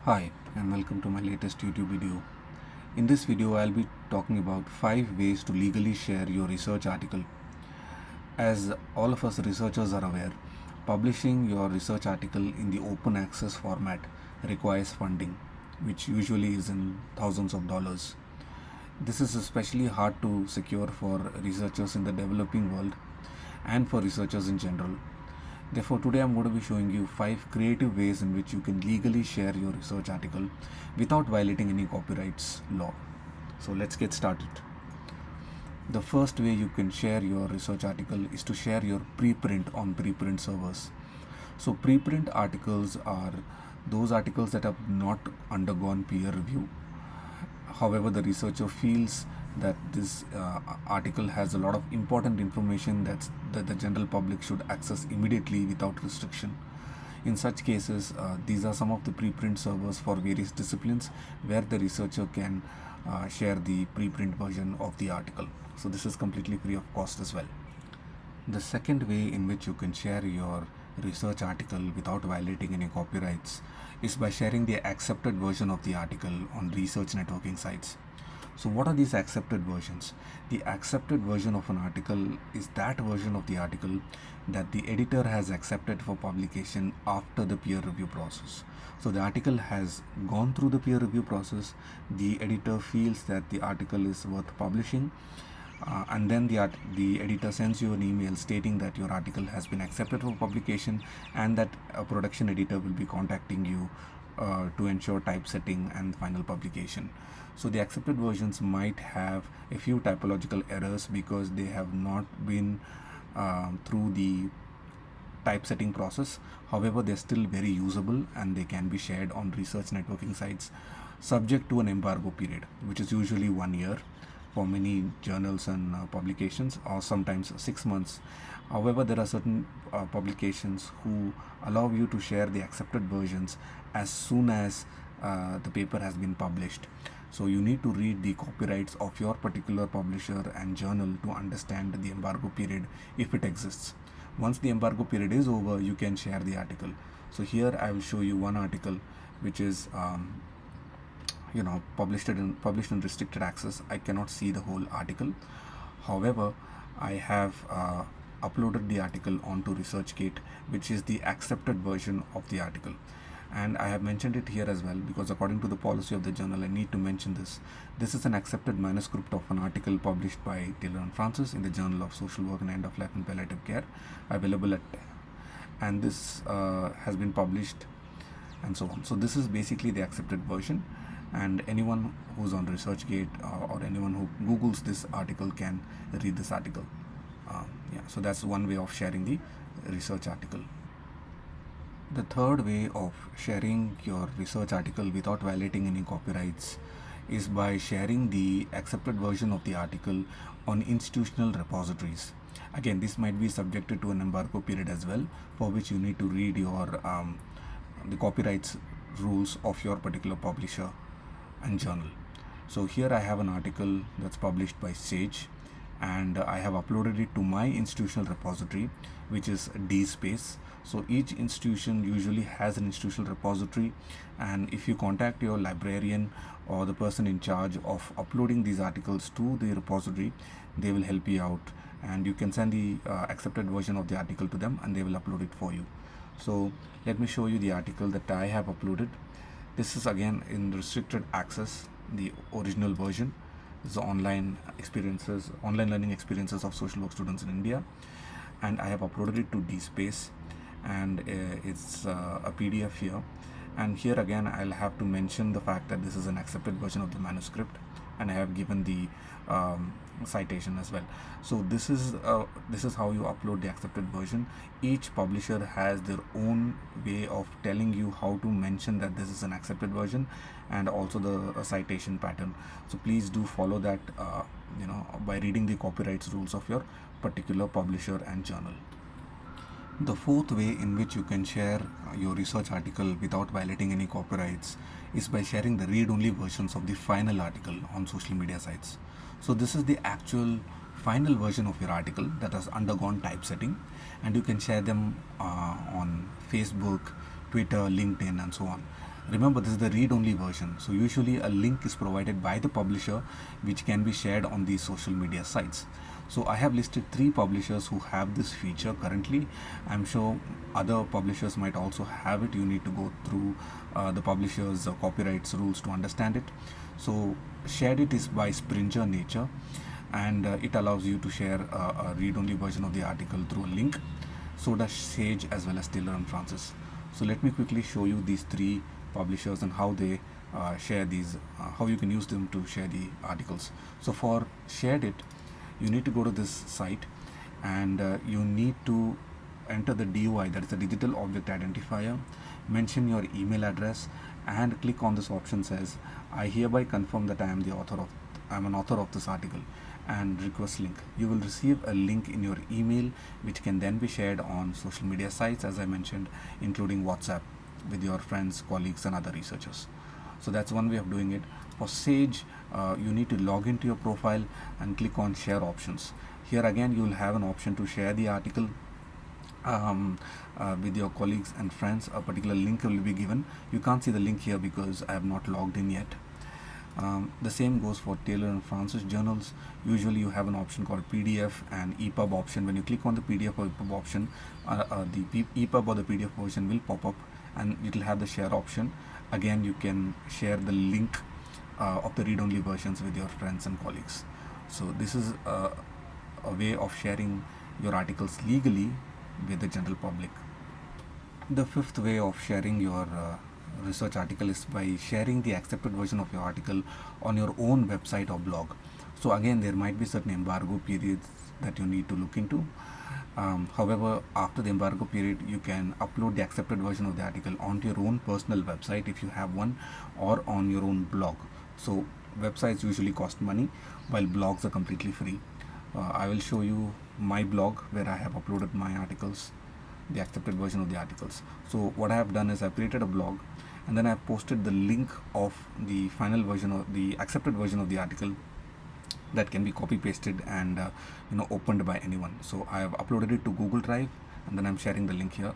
Hi and welcome to my latest YouTube video. In this video I'll be talking about 5 ways to legally share your research article. As all of us researchers are aware, publishing your research article in the open access format requires funding, which usually is in thousands of dollars. This is especially hard to secure for researchers in the developing world and for researchers in general. Therefore, today I'm going to be showing you 5 creative ways in which you can legally share your research article without violating any copyrights law. So let's get started. The first way you can share your research article is to share your preprint on preprint servers. So preprint articles are those articles that have not undergone peer review. However, the researcher feels that this article has a lot of important information that the general public should access immediately without restriction. In such cases, these are some of the preprint servers for various disciplines where the researcher can share the preprint version of the article. So this is completely free of cost as well. The second way in which you can share your research article without violating any copyrights is by sharing the accepted version of the article on research networking sites. So what are these accepted versions? The accepted version of an article is that version of the article that the editor has accepted for publication after the peer review process. So the article has gone through the peer review process, the editor feels that the article is worth publishing, and then the editor sends you an email stating that your article has been accepted for publication and that a production editor will be contacting you to ensure typesetting and final publication. So the accepted versions might have a few typological errors because they have not been through the typesetting process. However, they're still very usable and they can be shared on research networking sites subject to an embargo period, which is usually 1 year for many journals and publications, or sometimes 6 months. However, there are certain publications who allow you to share the accepted versions as soon as the paper has been published. So you need to read the copyrights of your particular publisher and journal to understand the embargo period if it exists. Once the embargo period is over, you can share the article. So here I will show you one article which is published in restricted access. I cannot see the whole article. However, I have uploaded the article onto ResearchGate, which is the accepted version of the article, and I have mentioned it here as well because according to the policy of the journal I need to mention this. This is an accepted manuscript of an article published by Taylor and Francis in the Journal of Social Work and End of Life and Palliative Care, available at, and this has been published and so on. So this is basically the accepted version, and anyone who's on ResearchGate or anyone who Googles this article can read this article. So that's one way of sharing the research article. The third way of sharing your research article without violating any copyrights is by sharing the accepted version of the article on institutional repositories. Again, this might be subjected to an embargo period as well, for which you need to read your the copyrights rules of your particular publisher and journal. So here I have an article that's published by Sage, and I have uploaded it to my institutional repository, which is DSpace. So each institution usually has an institutional repository, and if you contact your librarian or the person in charge of uploading these articles to the repository, they will help you out, and you can send the accepted version of the article to them and they will upload it for you. So let me show you the article that I have uploaded. This is again in restricted access, the original version. Is the online learning experiences of social work students in India, and I have uploaded it to DSpace, and it's a PDF here. And here again I'll have to mention the fact that this is an accepted version of the manuscript, and I have given the citation as well. So this is how you upload the accepted version. Each publisher has their own way of telling you how to mention that this is an accepted version, and also the citation pattern. So please do follow that by reading the copyrights rules of your particular publisher and journal. The fourth way in which you can share your research article without violating any copyrights is by sharing the read-only versions of the final article on social media sites. So this is the actual final version of your article that has undergone typesetting, and you can share them on Facebook, Twitter, LinkedIn, and so on. Remember, this is the read-only version, so usually a link is provided by the publisher which can be shared on these social media sites. So I have listed 3 publishers who have this feature currently. I'm sure other publishers might also have it. You need to go through the publisher's copyrights rules to understand it. So shared it is by Springer Nature, and it allows you to share a read-only version of the article through a link. So does Sage as well as Taylor and Francis. So let me quickly show you these 3 publishers and how they share these, how you can use them to share the articles. So for shared it, you need to go to this site, and you need to enter the DOI, that is the digital object identifier, mention your email address, and click on this option says I hereby confirm that I am an author of this article, and request link. You will receive a link in your email which can then be shared on social media sites, as I mentioned, including WhatsApp, with your friends, colleagues, and other researchers. So that's one way of doing it. For Sage, you need to log into your profile and click on share options. Here again, you will have an option to share the article with your colleagues and friends. A particular link will be given. You can't see the link here because I have not logged in yet. The same goes for Taylor and Francis journals. Usually you have an option called PDF and EPUB option. When you click on the PDF or EPUB option, the EPUB or the PDF version will pop up, and it will have the share option. Again, you can share the link of the read-only versions with your friends and colleagues. So this is a way of sharing your articles legally with the general public. The 5th way of sharing your research article is by sharing the accepted version of your article on your own website or blog. So again, there might be certain embargo periods that you need to look into. However, after the embargo period, you can upload the accepted version of the article onto your own personal website if you have one, or on your own blog. So websites usually cost money, while blogs are completely free. I will show you my blog where I have uploaded my articles, the accepted version of the articles. So what I have done is I've created a blog, and then I've posted the link of the final version of the accepted version of the article that can be copy pasted and opened by anyone. So I have uploaded it to Google Drive, and then I'm sharing the link here.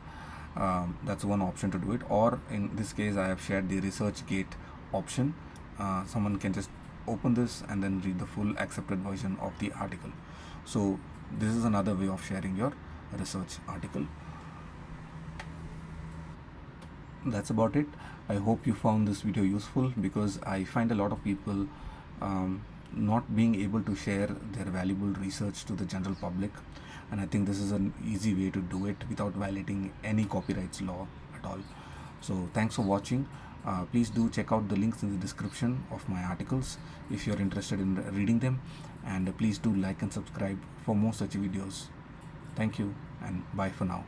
That's one option to do it, or in this case I have shared the ResearchGate option. Someone can just open this and then read the full accepted version of the article. So this is another way of sharing your research article. That's about it. I hope you found this video useful, because I find a lot of people not being able to share their valuable research to the general public, and I think this is an easy way to do it without violating any copyrights law at all. So thanks for watching. Please do check out the links in the description of my articles if you're interested in reading them, and please do like and subscribe for more such videos. Thank you, and bye for now.